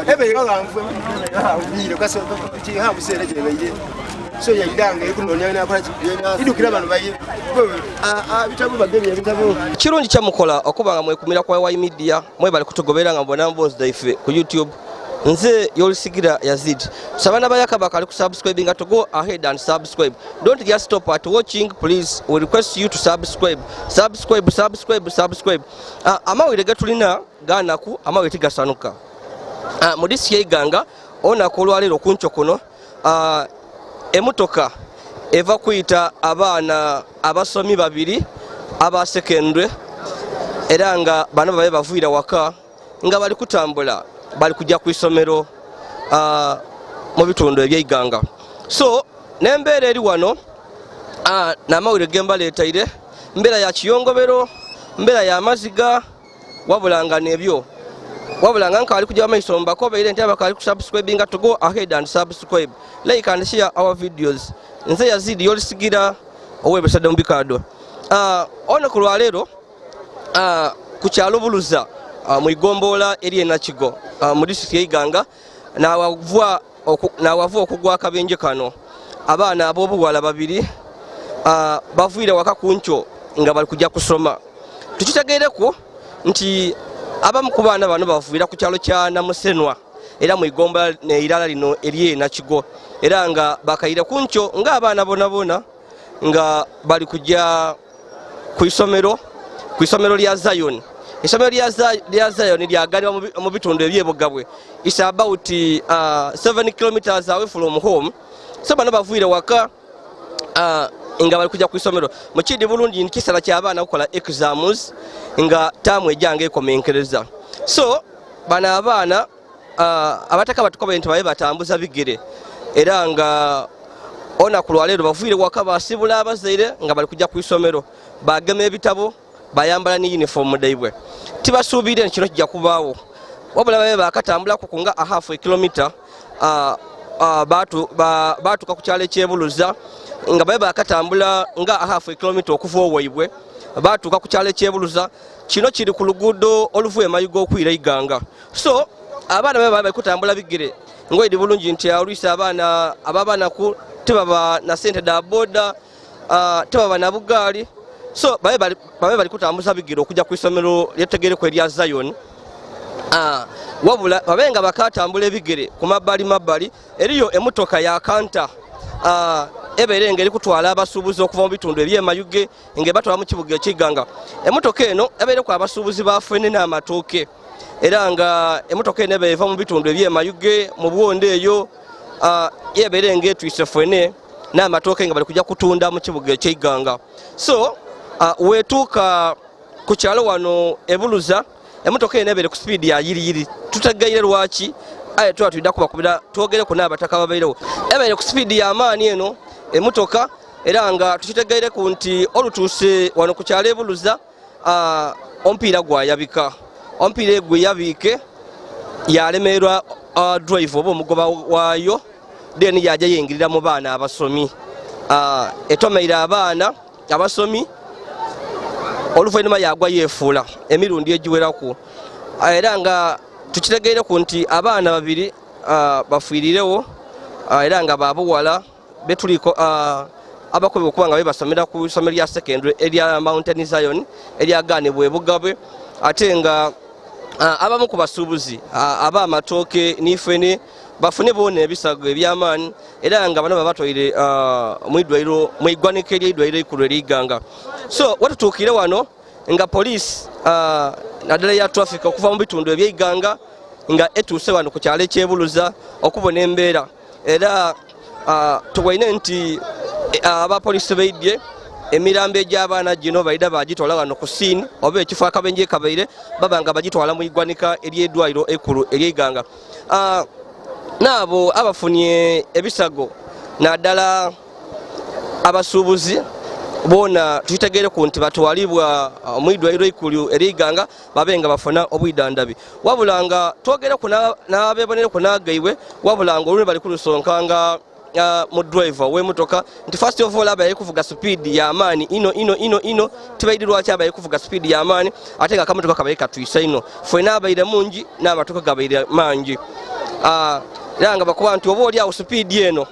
ebe bagamvu biro kaso ki ha busere je beye so yayidanga ekunonya na kola kigenda idukira abantu baye bitabu bagebye bitabu kirungi kya mukola okubanga mwekumira kwa wa media mwe bali kutugobera nga mbona mbozi daife ku YouTube nze Yolisigira Yazid sabana bayaka bakali ku subscribing to go ahead and subscribe. Don't just stop at watching, please. We request you to subscribe. Amawire gatulina ganaku amawire tigasanuka mudisi E'IGANGA ona kolwalero kuncho kuno emutoka eva kuyita abaana abasomi babiri aba secondary era nga bano babe bavuira waka nga bali kutambula bali kujja ku isomero mu bitundu eby'E'IGANGA. So nembeera eri wano n'amawire gemba leetaire mbeera ya kiyongobero mbeera ya maziga wabulanga nebyo wabulanga nka ali kujja amaiso mbakobeire nti abakali ku subscribing to go ahead and subscribe, like and share our videos. Nze Yazid Yolisigira owebesade mbikado ono ku lwalero ku kyalo Buluza mu igombola eri enakigo mu district y'E'IGANGA nawava okugwa akabenje kano abaana ab'obuwala babiri bavuire waka kuncho nga bali kujja kusoma. Tukitegeereko nti abamu ku baana bano bavuira ku kyalo kya Namusenwa era mu igombola neirala lino eri enakigo era nga bakayira kuncho nga abaana bonabona nga bali kujja ku isomero lya Zion. Isomero lya Zion lyagalibwa mu bitundu ebyebugabwe. It's about 7 kilometers away from home. So bano bavuire waka nga bali kujja ku isomero mukidi bulungi nkisala ky'abaana okukola exams nga tamu ejange ekomenkereza. So bana abaana abataka batukobe nti babe batambuza bigere era nga ona ku lwalero bavuire waka basibula abazaire nga bali kujja ku isomero bagema ebitabo bayambala ni uniform daibwe tibasuubire kino kijja kubaawo wabula babe bakatambula kukunga a half a kilometer batuka ku kyalo ky'Ebuluza nga babe bakatambula nga a half a kilometer okuva owaibwe batuka ku kyalo ky'Ebuluza kino kiri ku luguudo oluvuye mayigo okwira E'IGANGA. So abaana babe bali kutambula bigere ngoyidi bulungi nti alwisa abaana ku tibaba na sente da boda tibaba na bugaali. So babe bali kutambuza bigere okujja ku isomero lyetegereko erya Zion wabula babenga bakatambula ebigere ku mabbali eriyo emotoka ya kanta eberenge eri kutwala abasuubuzi okuva mu bitundu ebyemayuge nga batwala mu kibuga ek'E'IGANGA. Emotoka eno ebeere ku abasuubuzi bafene n'amatooke era nga emotoka eno eba eva mu bitundu ebyemayuge mu bwonde eyo yeberenge etwise fene n'amatooke nga bali kujja kutunda mu kibuga ek'E'IGANGA. So wetuuka ku kyalo wano Ebuluza emotoka eno ebeere ku speed ya yiri tutegeire lwaki aye twatwidda kubakubira twogere ku n'abataka babairewo ebeere ku speed ya amaani eno emotoka era nga tukitegeire ku nti olutuuse wano ku kyalo Ebuluza omupiira gwayabika omupiira gwe yabike yalemerwa drive oba omugoba waayo then yajja yengirira mu baana abasomi etomeire abaana abasomi oluvannyuma yagwa yeefuula emirundi egiwerako era nga tukitegeire ku nti abaana babiri bafiirirewo era nga babuwala betuliko abakobi okuba nga basomera ku isomero lya secondary erya Mountain Zion eryaganibwa ebugabwe ate nga abamu ku basuubuzi ab'amatooke n'ifene bafune boona ebisago eby'amaani era nga bano babatwaire mu iggwanika ery'eddwaliro ekkulu ery'E'IGANGA. So watutuukire wano nga poliisi naddala ya traffic okuva mu bitundu eby'E'IGANGA nga etuuse wano ku kyalo ky'Ebuluza okubona embeera era tuwaine nti abapoliisi baidye emirambo egy'abaana gino baida bagitwala wano ku scene oba ekifo akabenje kabaire baba nga bagitwala mu iggwanika ery'eddwaliro ekkulu ery'E'IGANGA. Nabo abafunye ebisago naddala abasuubuzi bona tukitegeere ku nti batwalibwa mu iddwaliro ekkulu ery'E'IGANGA babenga bafuna obwidandabi wabula nga twogere ku n'abebonere ku n'agaibwe wabula nga oluni bali kulusonkanga mu driver w'emotoka nti first of all abaye kuvuga speed ya amaani ino tibaidi lwaki abaye kuvuga speed ya amaani ate nga akamotoka kabaye katwisa ino fwena abaire mungi n'amatoka gabaire mangi. era nga bakuba nti oba oli awo speed eno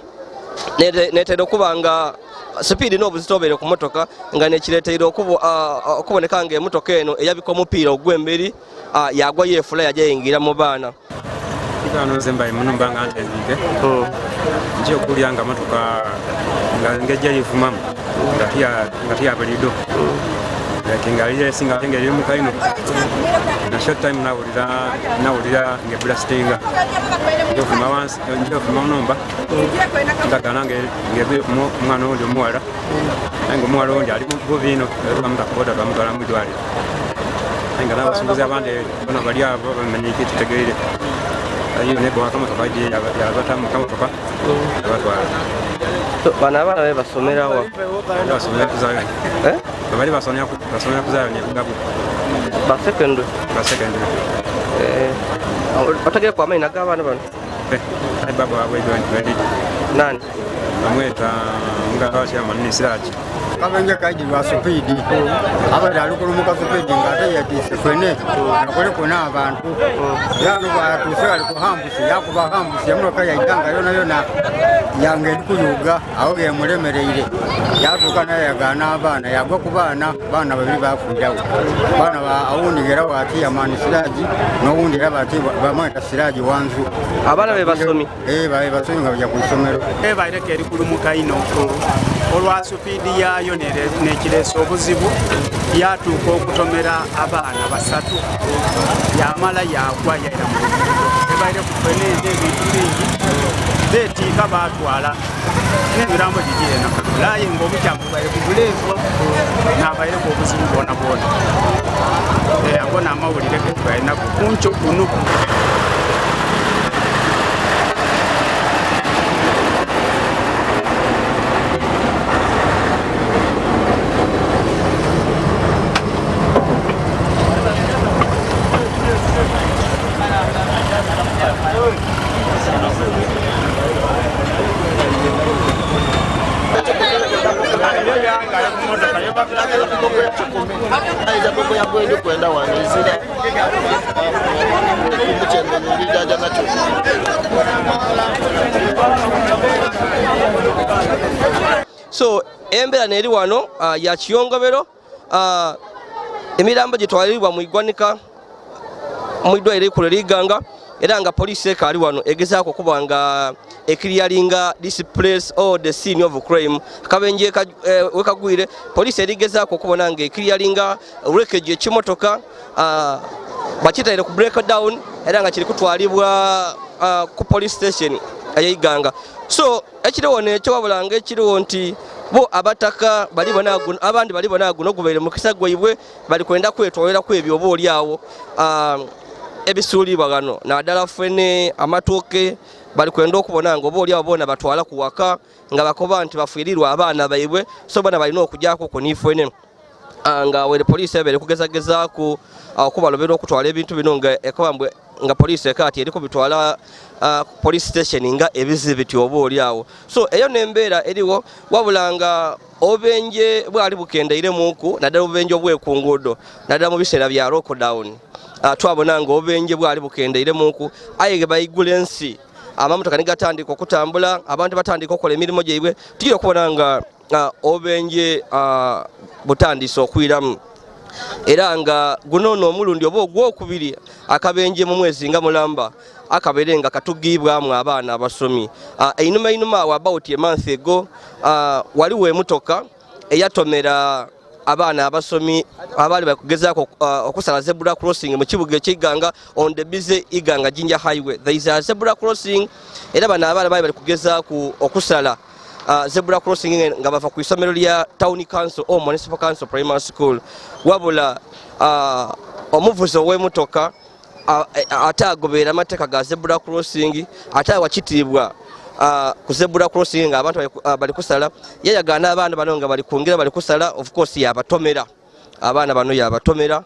netera okuba nga speed n'obuzito obeere ku motoka nga nekireeteire okuboneka nga emotoka eno eyabika omupiira ogw'emberi yagwa yeefula yajayingira mu baana. Nze mbaye muno mbanga ntendike nje okulya nga motoka nga ngejja yivumamu nga tiyabalido kingalire singa ngeri mu kaino na short time nawulira ngeblastinga njofuma wansi njofuma nomba ndagana ngebe umwana wundi omuwala ngo omuwala wundi ali mu bino bamutakooda bamutwala mu ddwaliro nga n'abasuubuzi abandi bona bali abo bamenye ekitegeere ayo nebo akamotoka yabatamu kamotoka abatwala bana abana be basomerawa basomera kuzayo bali basomera kuzayo ne kugabu ba secondary otegere kwa maina g'abaana bano ai baba wawe nani amweta ngaka chairman ni siraji kabenje kaji wa supidi abali alukulumuka supidi ngate yatise kwene nakole kuna abantu yanu batuse ali kuhambusi yakuba hambusi yamuka yaitanga yona yange ndikuyuga aho yemulemereire yatuka naye yagana abana yagwa ku bana babiri bafunjawo bana ba awundi gera wati yamani siraji n'owundi era bati bamweta siraji wanzu abana be basomi babe basomi nga bajja ku isomero baireke erikulumuka ino olwa supidi yayo nekireesa obuzibu yatuuka okutomera abaana basatu yamala yagwa yaira ebaire kufeneeze ebintu bingi beetiika batwala n'emirambo gigiena laye ngaomukyamu baire kubuleevu n'abaireko obuzibu bwona bwona ago n'amawulire ge twainaku kunco kuno so embeera neeri wano ya kiyongobero emirambo gyetwaliribwa mu igwanika mu iddwaliro ekkulu er'Iganga era nga poliisi ekaali wano egezaako okuba nga ekiriyalinga this place or the scene of crime akabenje wekagwire poliisi erigezaako okubona nga ekiriyalinga wreckage ekimotoka bakitaire ku breakdown era nga kiri kutwalibwa ku police station ey'Iganga. So ekiriwo nekyo wabula nga ekiriwo nti bo abataka abandi bali bonaguno gubaire mu kisa gwaibwe bali kwenda kwetwaliraku ebyo oba oli awo ebisuulibwa gano naddala ffene amatooke bali kwenda okubona nga oba oli awo boona batwala ku waka nga bakoba nti bafiirirwa abaana baibwe so boona balina okugyako ku niifene nga were poliisi ebeere kugezagezaako okubalobera okutwala ebintu bino nga ekabambwe nga poliisi ekaati eri kubitwala police station nga ebizibiti oba oli awo. So eyo n'embeera eriwo wabula nga obubenje bwali bukendeiremuku naddala obubenje obwekunguudo naddala mu biseera bya lockdown twabona nga obubenje bwali bukendeiremuku aye bayigula ensi amamotoka nigatandika okutambula abantu batandika okukola emirimu gyaibwe tugira okubona nga obubenje butandise okwiramu era nga guno n'omulundi oba ogwokubiri akabenje mu mwezi nga mulamba akabeere nga katugibwamu abaana abasomi einuma awo about a month ago waliwo emotoka eyatomera abaana abasomi abali bakugezaako okusala zebra crossing mu kibuga eky'Iganga on the busy Iganga Jinja highway. There is a zebra crossing era bano abaana bali kugezaako okusala zebra crossing nga bava ku isomero lya town council or municipal council primary school wabula omuvuzi ow'emotoka ate agoberera amateeka ga zebra crossing ate wakitiibwa ku zebra crossing nga abantu bali kusala yayagaana abaana bano nga bali kungira bali kusala of course yabatomera abaana bano yabatomera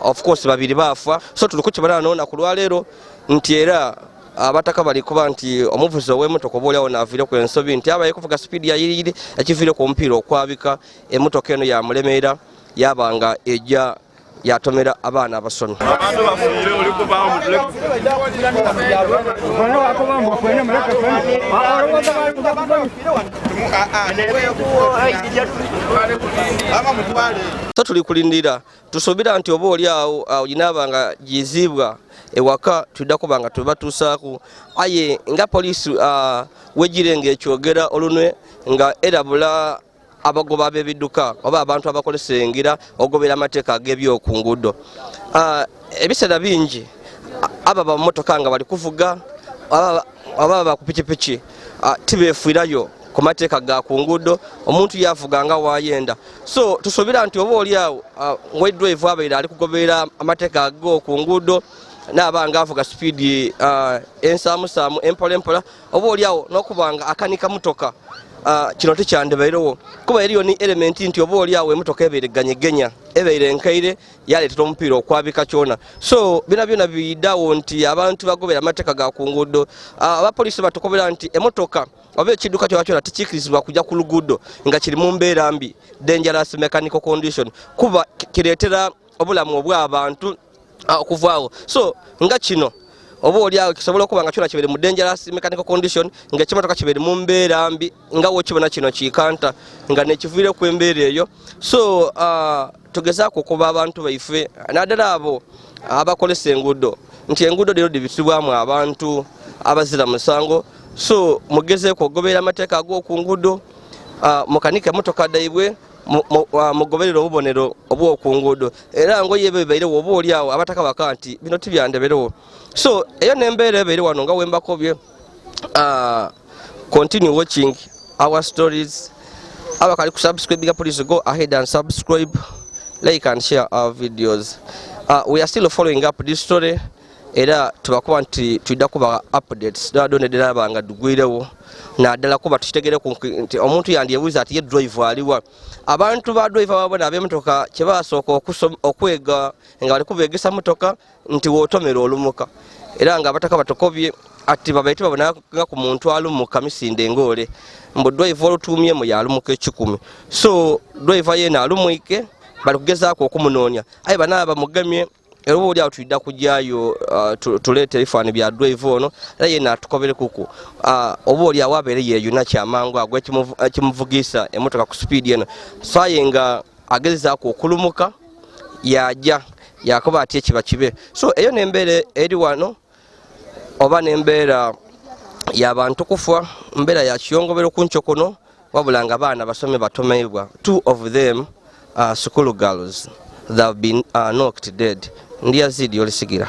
of course babiri baafa. So tuli kukibala nona ku lwaleero nti era abataka bali kuba nti omuvuzi ow'emotoka oba oliawo naaviire ku ensobi nti abaye kuvuga speed yayirire ekiviire ku mupiira okwabika emotoka eno yamulemeera yabanga ejja yatomera abaana abasomi. So tuli kulindira tusobira nti oba oli awo yinaabanga gizibwa ewaka tudda kubanga tubatuusaako aye nga poliisi wegirenga ekyogera olunwe nga erabula abagoba b'ebidduka oba abantu abakolesa engira ogobera amateeka ag'ebyoku nguudo. Ebiseera bingi aba bamotoka nga bali kuvuga aba bakupikipiki tibeefiirayo ku mateeka ga ku nguudo, omuntu yavuga nga wayenda. So tusobera nti oba oli awo wedrive abaire ali kugoberera amateeka ag'oku nguudo n'abanga avuga speedi ensaamusaamu empolempola, oba oli awo n'okubanga akanika mutoka kino tekyandebeerewo kuba eriyo ni elementi nti oba oli awo emotoka ebeire ganyegenya ebeire enkaire yaleetera omupiira okwabika kyona. So byonna biyiddawo nti abantu bagobera amateeka ga ku nguudo. Abapoliisi batukobera nti emotoka oba ekidduka kyona tekiikirizibwa kujja ku luguudo nga kiri mu mbeera mbi, dangerous mechanical condition, kuba kireetera obulamu obw'abantu okuvaawo. So nga kino oba oli awo kisobola okuba nga kyona kibeere mu dangerous mechanical condition nga ekimotoka kibeere mu mbeera mbi nga wokibona kino kikanta nga nekiviireku embeera eyo. So tugezaako okuba abantu baife naddala abo abakolesa enguudo nti enguudo leero dibisibwamu abantu abazira musango. So mugezeeko okugoberera amateeka ag'oku nguudo, mukanike emotoka daibwe, mugoberera obubonero obw'oku nguudo, era ngoye ebibairewo oba oli awo abataka baka nti bino tibyandeberewo. So eyo n'embeera ebeere wano nga wembakobye. Continue watching our stories. Abakali ku subscribe, please go ahead and subscribe, like and share our videos. We are still following up this story. Era tubakuba nti tudda kuba updates nadonedera abanga dugwirewo naddala kuba tukitegere nti omuntu yandyebuuza ati ye driver aliwa. Abantu ba driver babona ab'emotoka kye basooka okwega nga bali kubeegesa motoka nti wootomera olumuka, era nga abataka batukobye ati babaiti babona nga ku muntu alumuka misinde ngoole mbu driver olutuumyemu yalumuka 10. So driver yeena alumwike bali kugezaako okumunoonya aye bana bamugemye. Era oba oli awo tulidda kujjayo tuleeta ebifaananyi bya driver ono era yenna atukobere kuku oba oli awo abeere yeeyuna kyamangu ago ekimuvugisa emotoka ku speedi eno. Saye nga agezezaako okulumuka yajja yakoba ati ekiba kibe. So eyo n'embeera eri wano oba n'embeera y'abantu kufa, mbeera ya kiyongobero ku nchokono wabula nga baana basome batomeibwa. 2 of them school girls, they have been knocked dead. Ndi Yazid, Yolisigira.